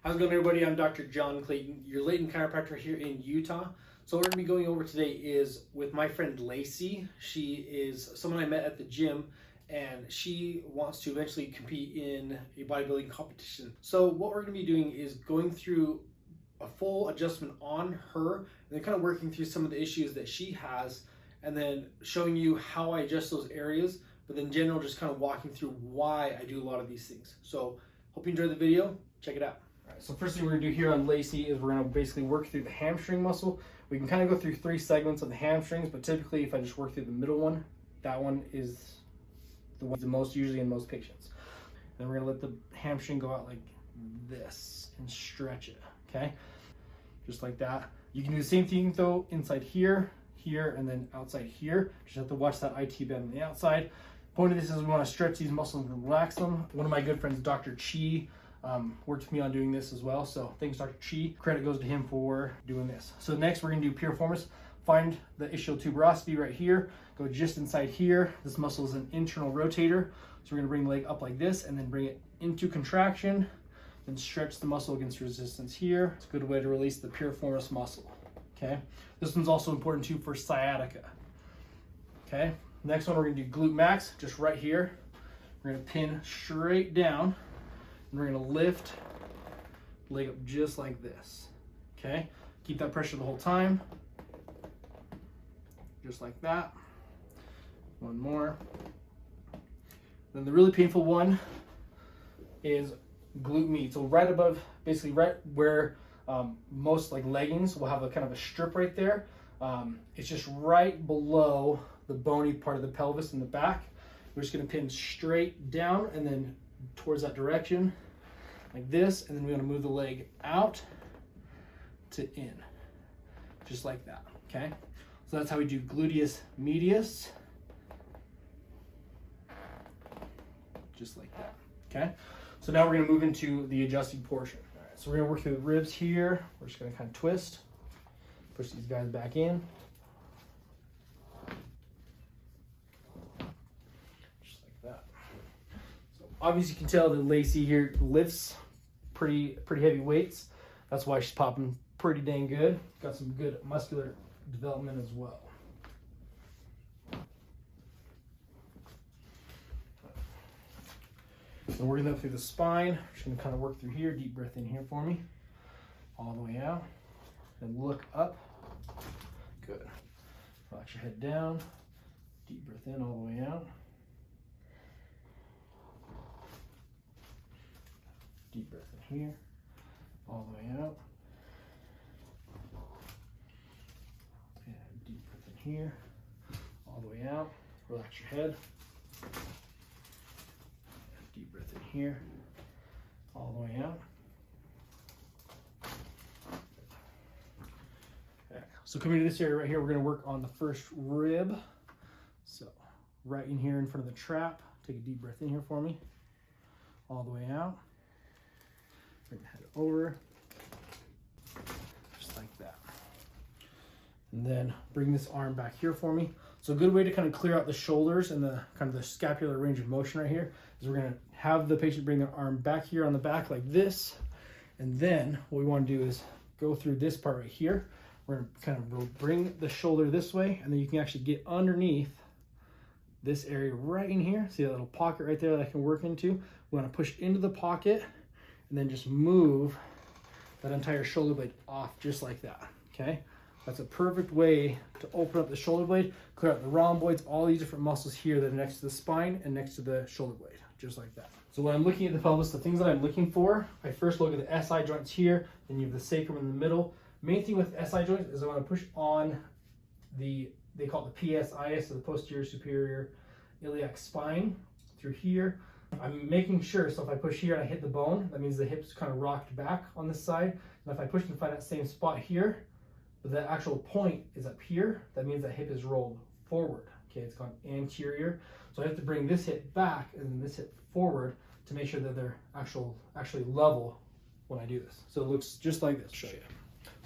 How's it going, everybody? I'm Dr. John Clayton, your Layton Chiropractor here in Utah. So what we're going to be going over today is with my friend Lacie. She is someone I met at the gym, and she wants to eventually compete in a bodybuilding competition. So what we're going to be doing is going through a full adjustment on her, and then kind of working through some of the issues that she has, and then showing you how I adjust those areas, but in general, just kind of walking through why I do a lot of these things. So hope you enjoyed the video. Check it out. All right, so first thing we're going to do here on Lacie is we're going to basically work through the hamstring muscle. We can kind of go through 3 segments of the hamstrings, but typically if I just work through the middle one, that one is the one the most usually in most patients. Then we're going to let the hamstring go out like this and stretch it, okay? Just like that. You can do the same thing though inside here, here, and then outside here. Just have to watch that IT band on the outside. Point of this is we want to stretch these muscles and relax them. One of my good friends, Dr. Chi, worked with me on doing this as well. So thanks, Dr. Chi. Credit goes to him for doing this. So next we're going to do piriformis. Find the ischial tuberosity right here. Go just inside here. This muscle is an internal rotator. So we're going to bring the leg up like this and then bring it into contraction. Then stretch the muscle against resistance here. It's a good way to release the piriformis muscle. Okay. This one's also important too for sciatica. Okay. Next one we're going to do glute max, just right here. We're going to pin straight down. And we're going to lift the leg up just like this. Okay? Keep that pressure the whole time. Just like that. One more. Then the really painful one is glute med. So right above, basically right where most like leggings will have a kind of a strip right there. It's just right below the bony part of the pelvis in the back. We're just going to pin straight down and then towards that direction like this, and then we're going to move the leg out to in, just like that. Okay, so that's how we do gluteus medius, just like that. Okay, so now we're going to move into the adjusting portion. All right, so we're going to work through the ribs here. We're just going to kind of twist, push these guys back in. Obviously, you can tell that Lacie here lifts pretty heavy weights. That's why she's popping pretty dang good. Got some good muscular development as well. So working up through the spine. Just gonna kind of work through here. Deep breath in here for me. All the way out. And look up. Good. Relax your head down. Deep breath in all the way out. Deep breath in here, all the way out. And deep breath in here, all the way out. Relax your head. Deep breath in here, all the way out. Okay. So coming to this area right here, we're going to work on the first rib. So right in here in front of the trap. Take a deep breath in here for me, all the way out. Bring the head over, just like that. And then bring this arm back here for me. So a good way to kind of clear out the shoulders and the kind of the scapular range of motion right here is we're going to have the patient bring their arm back here on the back like this. And then what we want to do is go through this part right here. We're going to kind of bring the shoulder this way, and then you can actually get underneath this area right in here. See that little pocket right there that I can work into? We want to push into the pocket and then just move that entire shoulder blade off just like that, okay? That's a perfect way to open up the shoulder blade, clear out the rhomboids, all these different muscles here that are next to the spine and next to the shoulder blade, just like that. So when I'm looking at the pelvis, the things that I'm looking for, I first look at the SI joints here, then you have the sacrum in the middle. Main thing with SI joints is I want to push on they call it the PSIS, so the posterior superior iliac spine, through here. I'm making sure, so if I push here and I hit the bone, that means the hip's kind of rocked back on this side. And if I push and find that same spot here, but the actual point is up here, that means that hip is rolled forward. Okay, it's gone anterior. So I have to bring this hip back and then this hip forward to make sure that they're actually level when I do this. So it looks just like this. I'll show you.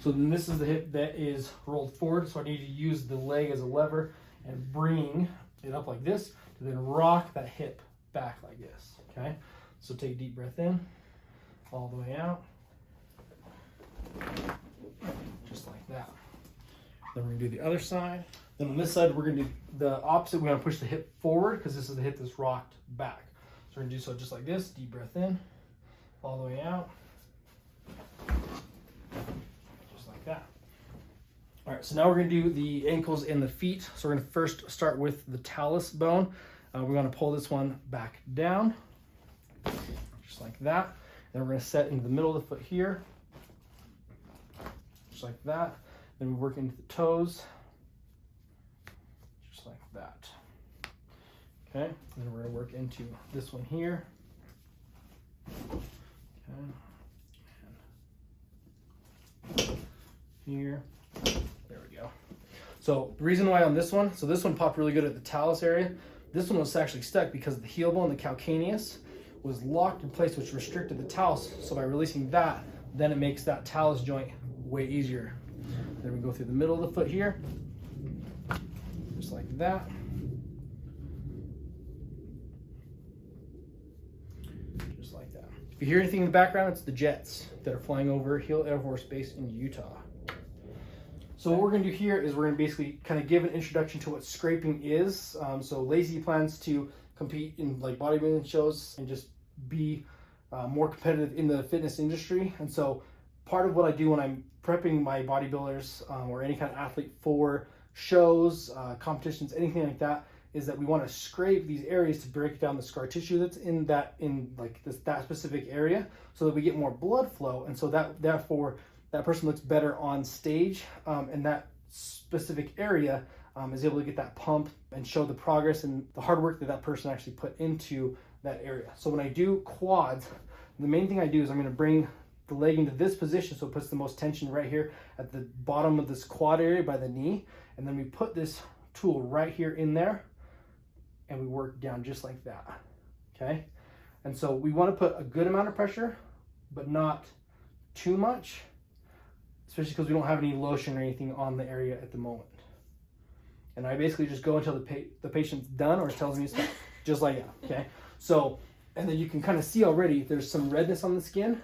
So then this is the hip that is rolled forward. So I need to use the leg as a lever and bring it up like this to then rock that hip back like this, okay? So take a deep breath in, all the way out. just like that. Then we're gonna do the other side. Then on this side, we're gonna do the opposite. We're gonna push the hip forward because this is the hip that's rocked back. So we're gonna do so just like this, deep breath in, all the way out. Just like that. All right, so now we're gonna do the ankles and the feet. So we're gonna first start with the talus bone. We're gonna pull this one back down, just like that. Then we're gonna set into the middle of the foot here, just like that. Then we work into the toes, just like that. Okay, then we're gonna work into this one here. Okay, and here. There we go. So the reason why on this one, so this one popped really good at the talus area. This one was actually stuck because the heel bone, the calcaneus, was locked in place, which restricted the talus. So by releasing that, then it makes that talus joint way easier. Then we go through the middle of the foot here, just like that. Just like that. If you hear anything in the background, it's the jets that are flying over Hill Air Force Base in Utah. So what we're going to do here is we're going to basically kind of give an introduction to what scraping is. So Lacie plans to compete in like bodybuilding shows and just be more competitive in the fitness industry. And so part of what I do when I'm prepping my bodybuilders or any kind of athlete for shows, competitions, anything like that, is that we want to scrape these areas to break down the scar tissue that's in that specific area, so that we get more blood flow, and so therefore that person looks better on stage, and that specific area is able to get that pump and show the progress and the hard work that that person actually put into that area. So when I do quads, the main thing I do is I'm going to bring the leg into this position so it puts the most tension right here at the bottom of this quad area by the knee, and then we put this tool right here in there and we work down just like that. Okay, and so we want to put a good amount of pressure but not too much, especially because we don't have any lotion or anything on the area at the moment. And I basically just go until the patient's done or tells me to stop, just like that. Okay, so and then you can kind of see already there's some redness on the skin.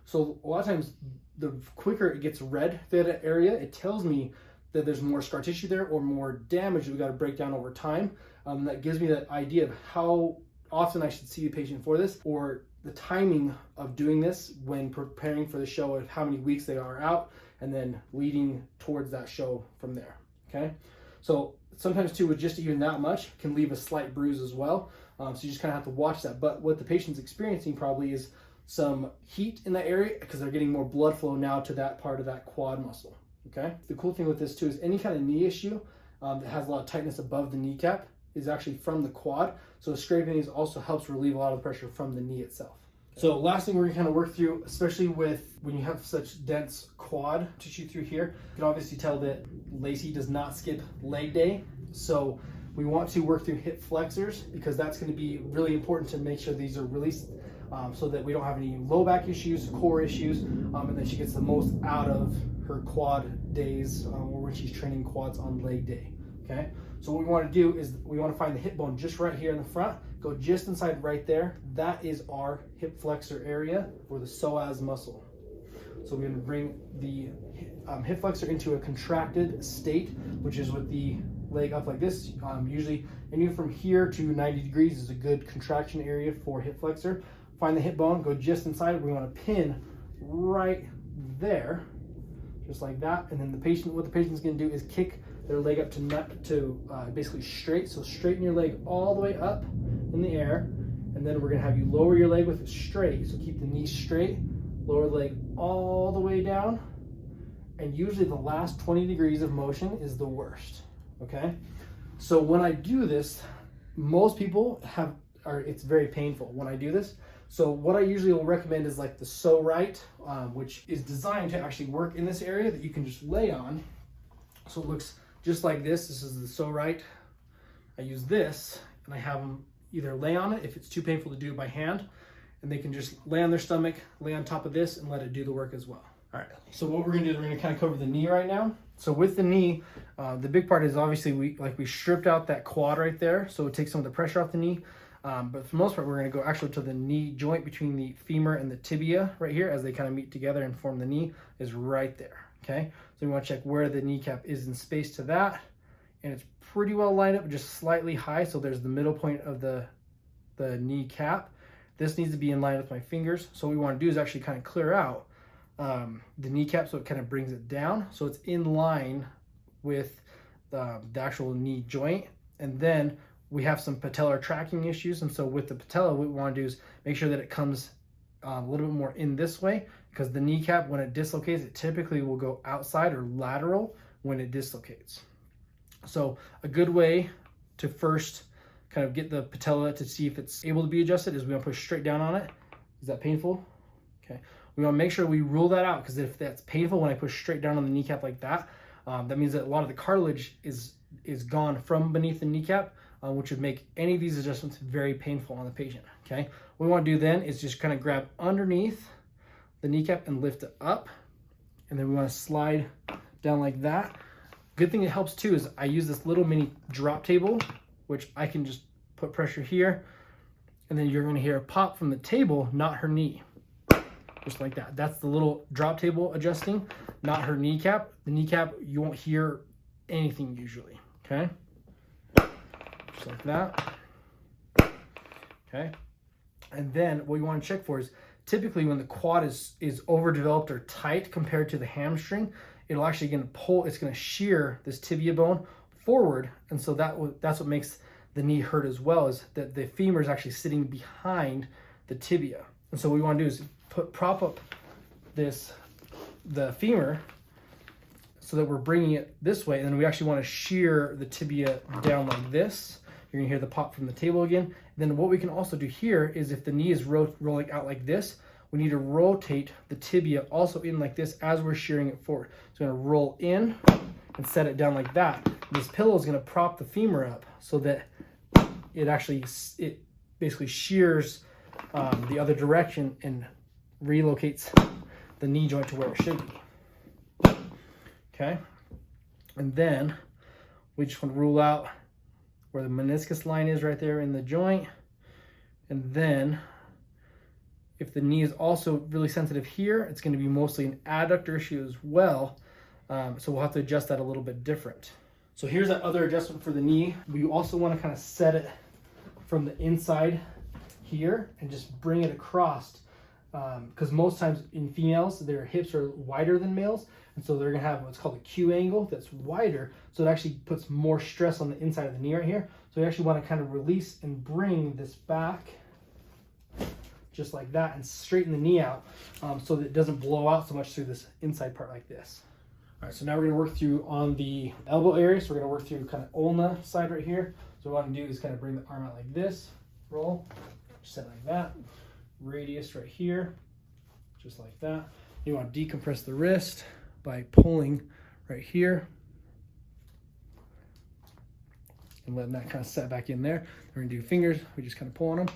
So a lot of times, the quicker it gets red, that area, it tells me that there's more scar tissue there or more damage that we got to break down over time. That gives me that idea of how often I should see the patient for this, or the timing of doing this when preparing for the show, of how many weeks they are out, and then leading towards that show from there. Okay, so sometimes too, with just even that much can leave a slight bruise as well. So you just kind of have to watch that. But what the patient's experiencing probably is some heat in that area because they're getting more blood flow now to that part of that quad muscle. Okay, the cool thing with this too is any kind of knee issue that has a lot of tightness above the kneecap is actually from the quad. So scraping also helps relieve a lot of the pressure from the knee itself. So last thing we're gonna kind of work through, especially with when you have such dense quad tissue through here, you can obviously tell that Lacie does not skip leg day. So we want to work through hip flexors because that's going to be really important to make sure these are released, so that we don't have any low back issues, core issues, and that she gets the most out of her quad days or when she's training quads on leg day. Okay, so what we want to do is we want to find the hip bone just right here in the front, go just inside right there. That is our hip flexor area for the psoas muscle. So we're going to bring the hip flexor into a contracted state, which is with the leg up like this. Usually anywhere from here to 90 degrees is a good contraction area for hip flexor. Find the hip bone, go just inside. We want to pin right there, just like that. And then what the patient's going to do is kick their leg up to basically straight. So straighten your leg all the way up in the air, and then we're going to have you lower your leg with it straight. So keep the knee straight, lower the leg all the way down, and usually the last 20 degrees of motion is the worst. Okay, so when I do this, most people it's very painful when I do this. So what I usually will recommend is like the So Right, which is designed to actually work in this area that you can just lay on. So it looks just like this. This is the So Right. I use this and I have them either lay on it if it's too painful to do it by hand, and they can just lay on their stomach, lay on top of this, and let it do the work as well. All right, so what we're gonna do is we're gonna kind of cover the knee right now. So with the knee, the big part is obviously we stripped out that quad right there, so it takes some of the pressure off the knee. But for the most part, we're gonna go actually to the knee joint between the femur and the tibia right here, as they kind of meet together and form the knee, is right there. Okay, so we want to check where the kneecap is in space to that, and it's pretty well lined up, just slightly high. So there's the middle point of the kneecap. This needs to be in line with my fingers. So what we want to do is actually kind of clear out the kneecap, so it kind of brings it down, so it's in line with the actual knee joint. And then we have some patellar tracking issues, and so with the patella, what we want to do is make sure that it comes a little bit more in this way, because the kneecap, when it dislocates, it typically will go outside or lateral when it dislocates. So a good way to first kind of get the patella to see if it's able to be adjusted is we want to push straight down on it. Is that painful? Okay. We want to make sure we rule that out, because if that's painful when I push straight down on the kneecap like that, that means that a lot of the cartilage is gone from beneath the kneecap, which would make any of these adjustments very painful on the patient. Okay. What we want to do then is just kind of grab underneath the kneecap and lift it up, and then we want to slide down like that. Good thing that helps too is I use this little mini drop table, which I can just put pressure here, and then you're going to hear a pop from the table, not her knee. Just like that. That's the little drop table adjusting, not her kneecap. The kneecap, you won't hear anything usually. Okay. Just like that. Okay. And then what you want to check for is typically when the quad is overdeveloped or tight compared to the hamstring, it'll actually going to pull, it's going to shear this tibia bone forward. And so that's what makes the knee hurt as well, is that the femur is actually sitting behind the tibia. And so what we want to do is prop up the femur so that we're bringing it this way, and then we actually want to shear the tibia down like this. You're gonna hear the pop from the table again. Then what we can also do here is if the knee is rolling out like this, we need to rotate the tibia also in like this as we're shearing it forward. So we're gonna roll in and set it down like that. This pillow is gonna prop the femur up so that it basically shears the other direction and relocates the knee joint to where it should be. Okay, and then we just want to rule out where the meniscus line is right there in the joint. And then if the knee is also really sensitive here, it's going to be mostly an adductor issue as well. So we'll have to adjust that a little bit different. So here's that other adjustment for the knee. We also want to kind of set it from the inside here and just bring it across, because most times in females their hips are wider than males, and so they're gonna have what's called a Q angle that's wider, so it actually puts more stress on the inside of the knee right here. So we actually want to kind of release and bring this back just like that and straighten the knee out, so that it doesn't blow out so much through this inside part like this. All right, so now we're gonna work through on the elbow area. So we're gonna work through kind of ulna side right here. So what I want to do is kind of bring the arm out like this, roll, set like that, radius right here, just like that. You want to decompress the wrist by pulling right here and letting that kind of set back in there. We're going to do fingers, we just kind of pull on them.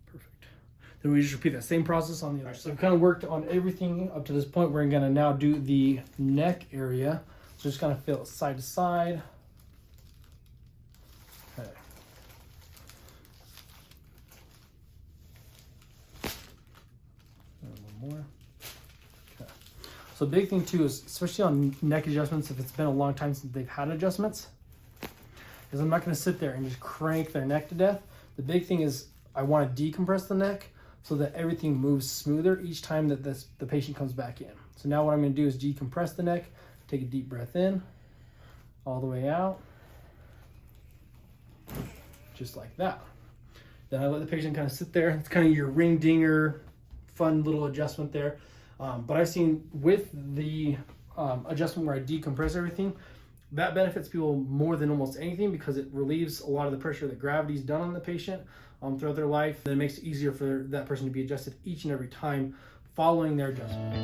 Perfect. Then we just repeat that same process on the other side. So we've kind of worked on everything up to this point. We're going to now do the neck area. So just kind of feel it side to side. Okay. And one more. Okay. So the big thing too is, especially on neck adjustments, if it's been a long time since they've had adjustments, is I'm not going to sit there and just crank their neck to death. The big thing is I want to decompress the neck so that everything moves smoother each time that the patient comes back in. So now what I'm going to do is decompress the neck. Take a deep breath in, all the way out, just like that. Then I let the patient kind of sit there. It's kind of your ring dinger, fun little adjustment there. But I've seen with the adjustment where I decompress everything, that benefits people more than almost anything, because it relieves a lot of the pressure that gravity's done on the patient throughout their life. Then it makes it easier for that person to be adjusted each and every time following their adjustment.